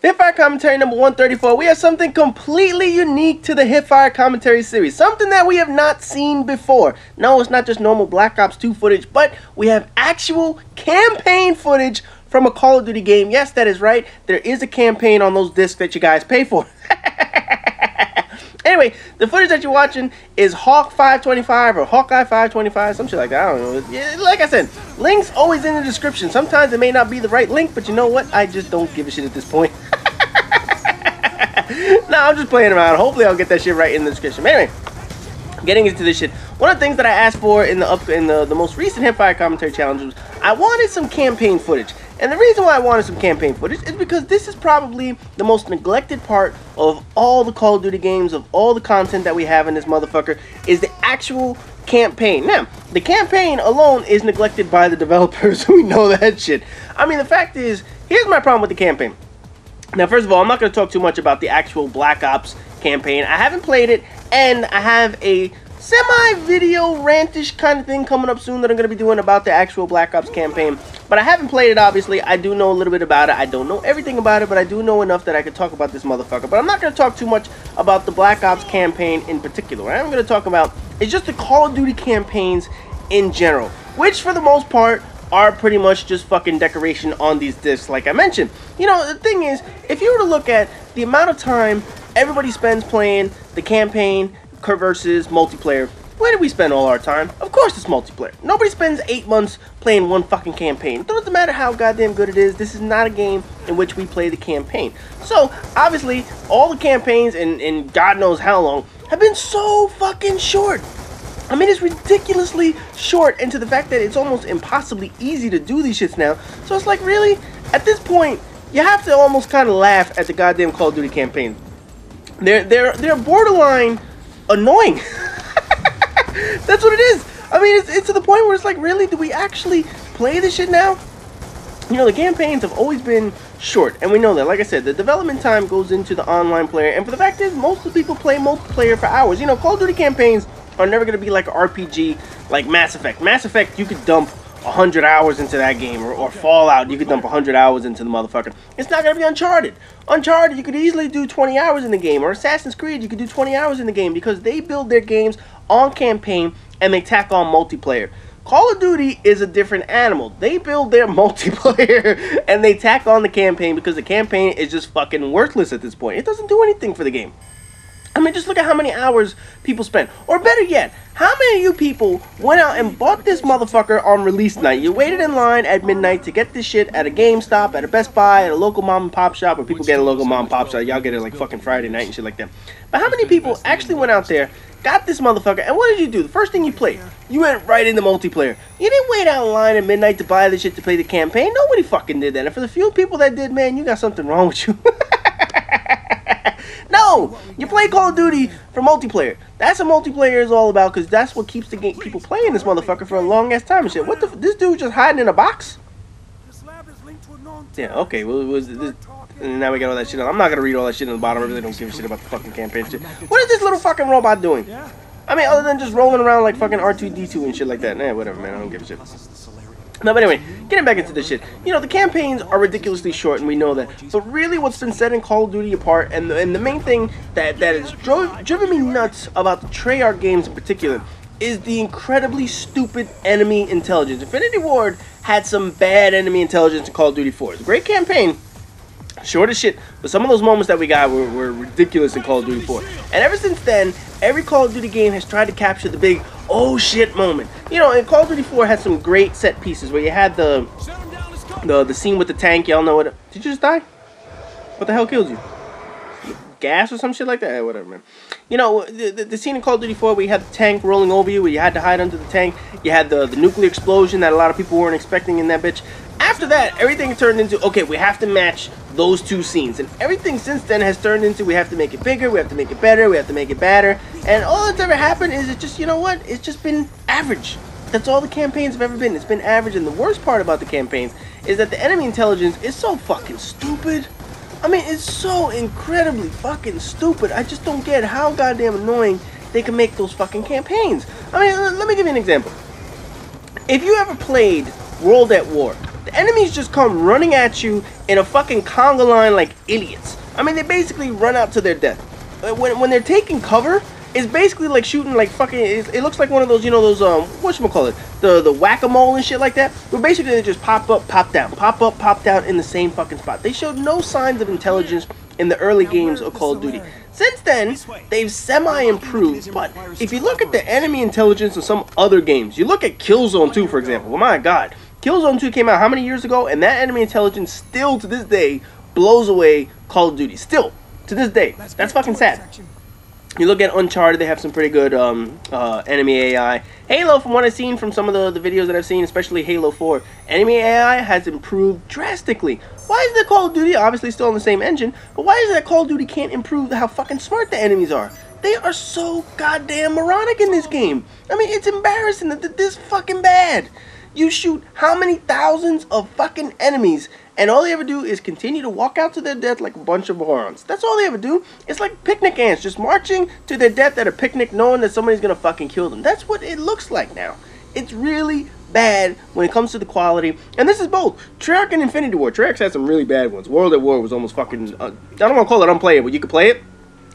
Hipfire commentary number 134. We have something completely unique to the Hipfire commentary series. Something that we have not seen before. No, it's not just normal Black Ops 2 footage, but we have actual campaign footage from a Call of Duty game. Yes, that is right. There is a campaign on those discs that you guys pay for. Anyway, the footage that you're watching is Hawke525 or Hawkeye525, some shit like that. I don't know. Yeah, like I said, links always in the description. Sometimes it may not be the right link, but you know what? I just don't give a shit at this point. Nah, I'm just playing around. Hopefully I'll get that shit right in the description. But anyway, getting into this shit, one of the things that I asked for in the most recent Hipfire commentary challenge was I wanted some campaign footage. And the reason why I wanted some campaign footage is because this is probably the most neglected part of all the Call of Duty games, of all the content that we have in this motherfucker, is the actual campaign. Now, the campaign alone is neglected by the developers. We know that shit. I mean, the fact is, here's my problem with the campaign. Now, first of all, I'm not going to talk too much about the actual Black Ops campaign. I haven't played it, and I have a semi-video rantish kind of thing coming up soon that I'm going to be doing about the actual Black Ops campaign. But I haven't played it, obviously. I do know a little bit about it. I don't know everything about it, but I do know enough that I could talk about this motherfucker. But I'm not going to talk too much about the Black Ops campaign in particular. What I'm going to talk about is just the Call of Duty campaigns in general, which for the most part are pretty much just fucking decoration on these discs, like I mentioned. You know, the thing is, if you were to look at the amount of time everybody spends playing the campaign versus multiplayer, where do we spend all our time? Of course it's multiplayer. Nobody spends 8 months playing one fucking campaign. It doesn't matter how goddamn good it is. This is not a game in which we play the campaign. So, obviously, all the campaigns in God knows how long have been so fucking short. I mean, it's ridiculously short, and to the fact that it's almost impossibly easy to do these shits now. So it's like, really? At this point, you have to almost kind of laugh at the goddamn Call of Duty campaign. They're borderline annoying. That's what it is. I mean, it's to the point where it's like, really? Do we actually play this shit now? You know, the campaigns have always been short, and we know that. Like I said, the development time goes into the online player, and for the fact is, most of the people play multiplayer for hours. You know, Call of Duty campaigns are never going to be like an RPG like Mass Effect. Mass Effect, you could dump 100 hours into that game, or Fallout, you could dump 100 hours into the motherfucker. It's not going to be Uncharted. Uncharted, you could easily do 20 hours in the game, or Assassin's Creed, you could do 20 hours in the game, because they build their games on campaign and they tack on multiplayer. Call of Duty is a different animal. They build their multiplayer and they tack on the campaign because the campaign is just fucking worthless at this point. It doesn't do anything for the game. I mean, just look at how many hours people spend. Or better yet, how many of you people went out and bought this motherfucker on release night? You waited in line at midnight to get this shit at a GameStop, at a Best Buy, at a local mom and pop shop, or people get a local mom and pop shop. Y'all get it like fucking Friday night and shit like that. But how many people actually went out there, got this motherfucker, and what did you do? The first thing you played, you went right into multiplayer. You didn't wait out in line at midnight to buy this shit to play the campaign. Nobody fucking did that. And for the few people that did, man, you got something wrong with you. No, you play Call of Duty for multiplayer. That's what multiplayer is all about, because that's what keeps the game people playing this motherfucker for a long ass time and shit. What the? This dude just hiding in a box? Yeah, okay. Well, and now we got all that shit on. I'm not gonna read all that shit in the bottom. I really don't give a shit about the fucking campaign shit. What is this little fucking robot doing? I mean, other than just rolling around like fucking R2-D2 and shit like that. Nah, whatever, man. I don't give a shit. No, but anyway, getting back into this shit. You know, the campaigns are ridiculously short, and we know that. But really what's been setting Call of Duty apart, and the main thing that has driven me nuts about the Treyarch games in particular, is the incredibly stupid enemy intelligence. Infinity Ward had some bad enemy intelligence in Call of Duty 4. It's a great campaign, short as shit, but some of those moments that we got were ridiculous in Call of Duty 4. And ever since then, every Call of Duty game has tried to capture the big oh shit moment. You know, and Call of Duty 4 had some great set pieces where you had the scene with the tank. Y'all know what? Did you just die? What the hell killed you? Gas or some shit like that? Whatever, man. You know, the scene in Call of Duty 4 where you had the tank rolling over you, where you had to hide under the tank. You had the nuclear explosion that a lot of people weren't expecting in that bitch. After that, everything turned into, okay, we have to match those two scenes. And everything since then has turned into, we have to make it bigger, we have to make it better, we have to make it badder. And all that's ever happened is, it just, you know what? It's just been average. That's all the campaigns have ever been. It's been average. And the worst part about the campaigns is that the enemy intelligence is so fucking stupid. I mean, it's so incredibly fucking stupid. I just don't get how goddamn annoying they can make those fucking campaigns. I mean, let me give you an example. If you ever played World at War, the enemies just come running at you in a fucking conga line like idiots. I mean, they basically run out to their death. When they're taking cover, it's basically like shooting like fucking, it looks like one of those, you know, those, whatchamacallit, the whack-a-mole and shit like that, where basically they just pop up, pop down, pop up, pop down in the same fucking spot. They showed no signs of intelligence in the early games of Call of Duty. Since then, they've semi-improved, but if you look at the enemy intelligence of some other games, you look at Killzone 2, for example, well, my god, Killzone 2 came out how many years ago, and that enemy intelligence still, to this day, blows away Call of Duty. Still, to this day. That's fucking sad. You look at Uncharted, they have some pretty good enemy AI. Halo, from what I've seen from some of the videos that I've seen, especially Halo 4, enemy AI has improved drastically. Why is that Call of Duty, obviously still on the same engine, but why is it that Call of Duty can't improve how fucking smart the enemies are? They are so goddamn moronic in this game. I mean, it's embarrassing that they're this fucking bad. You shoot how many thousands of fucking enemies, and all they ever do is continue to walk out to their death like a bunch of morons. That's all they ever do. It's like picnic ants, just marching to their death at a picnic knowing that somebody's gonna fucking kill them. That's what it looks like now. It's really bad when it comes to the quality, and this is both Treyarch and Infinity Ward. Treyarch had some really bad ones. World at War was almost fucking, I don't want to call it unplayable, you could play it,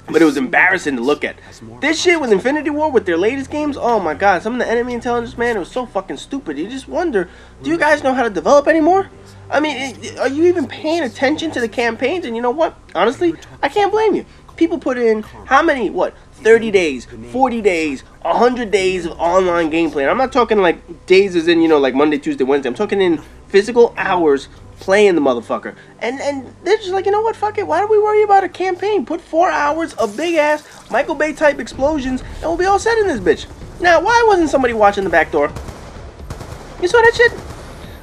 but it was embarrassing to look at. This shit with Infinity Ward, with their latest games, oh my god, some of the enemy intelligence, man, it was so fucking stupid. You just wonder, do you guys know how to develop anymore? I mean, are you even paying attention to the campaigns? And you know what? Honestly, I can't blame you. People put in, how many, what, 30 days, 40 days, 100 days of online gameplay. And I'm not talking like days as in, you know, like Monday, Tuesday, Wednesday. I'm talking in physical hours playing the motherfucker. And they're just like, you know what, fuck it. Why do we worry about a campaign? Put 4 hours of big-ass Michael Bay type explosions and we'll be all set in this bitch. Now, why wasn't somebody watching the back door? You saw that shit?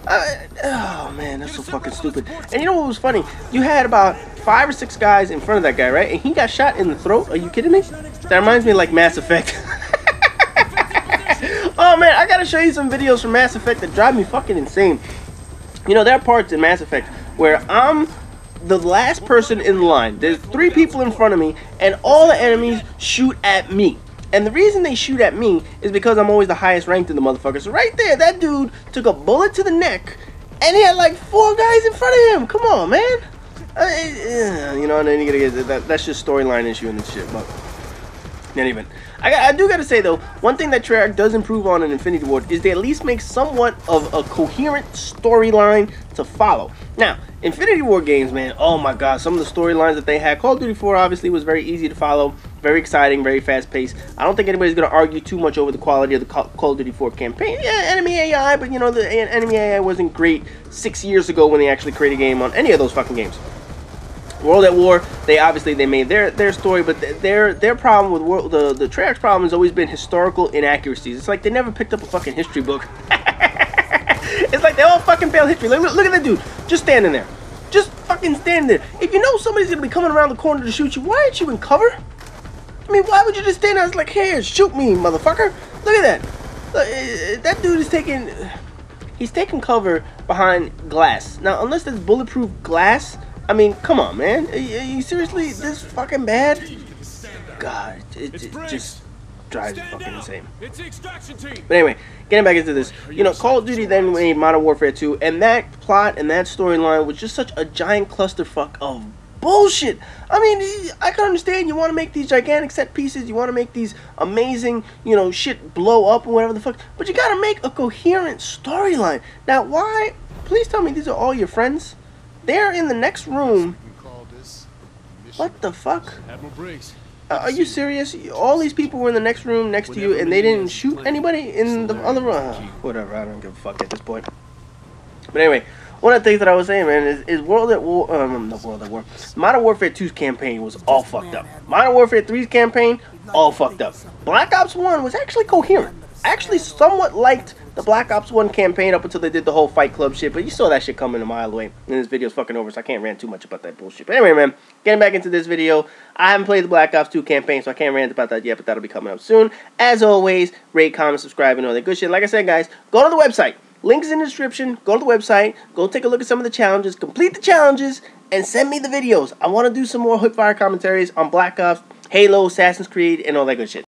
Oh man, that's so fucking stupid. And you know what was funny? You had about 5 or 6 guys in front of that guy, right? And he got shot in the throat. Are you kidding me? That reminds me of like Mass Effect. Oh man, I gotta show you some videos from Mass Effect that drive me fucking insane. You know, there are parts in Mass Effect where I'm the last person in line. There's 3 people in front of me, and all the enemies shoot at me. And the reason they shoot at me is because I'm always the highest ranked in the motherfucker. So right there, that dude took a bullet to the neck, and he had like 4 guys in front of him. Come on, man. You know, and then you gotta get that's just storyline issue and this shit. But in any event, I do gotta say though, one thing that Treyarch does improve on in Infinity Ward is they at least make somewhat of a coherent storyline to follow. Now, Infinity Ward games, man, oh my god, some of the storylines that they had. Call of Duty 4 obviously was very easy to follow, very exciting, very fast paced. I don't think anybody's gonna argue too much over the quality of the Call of Duty 4 campaign. Yeah, enemy AI, but you know, the enemy AI wasn't great 6 years ago when they actually created a game on any of those fucking games. World at War, they made their story, but their problem with the Treyarch's problem has always been historical inaccuracies. It's like they never picked up a fucking history book. It's like they all fucking failed history. Look at that dude, just standing there, just fucking standing there. If you know somebody's gonna be coming around the corner to shoot you, why aren't you in cover? I mean, why would you just stand there? It's like, here, shoot me, motherfucker. Look at that. Look, that dude is he's taking cover behind glass. Now, unless there's bulletproof glass, I mean, come on, man. Are you seriously this fucking bad? God, it just drives me fucking insane. But anyway, getting back into this, you know, Call of Duty then made Modern Warfare 2, and that plot and that storyline was just such a giant clusterfuck of bullshit. I mean, I can understand you want to make these gigantic set pieces, you want to make these amazing, you know, shit blow up or whatever the fuck, but you gotta make a coherent storyline. Now, why? Please tell me these are all your friends. They're in the next room. What the fuck? Are you serious? All these people were in the next room next to you and they didn't shoot anybody in the other room? Whatever, I don't give a fuck at this point. But anyway, one of the things that I was saying, man, is World at War, not World at War, Modern Warfare 2's campaign was all fucked up. Modern Warfare 3's campaign, all fucked up. Black Ops 1 was actually coherent. I actually somewhat liked the Black Ops 1 campaign up until they did the whole Fight Club shit, but you saw that shit coming a mile away. And this video's fucking over, so I can't rant too much about that bullshit. But anyway, man, getting back into this video, I haven't played the Black Ops 2 campaign, so I can't rant about that yet, but that'll be coming up soon. As always, rate, comment, subscribe, and all that good shit. Like I said, guys, go to the website. Links in the description. Go to the website. Go take a look at some of the challenges. Complete the challenges, and send me the videos. I want to do some more hipfire commentaries on Black Ops, Halo, Assassin's Creed, and all that good shit.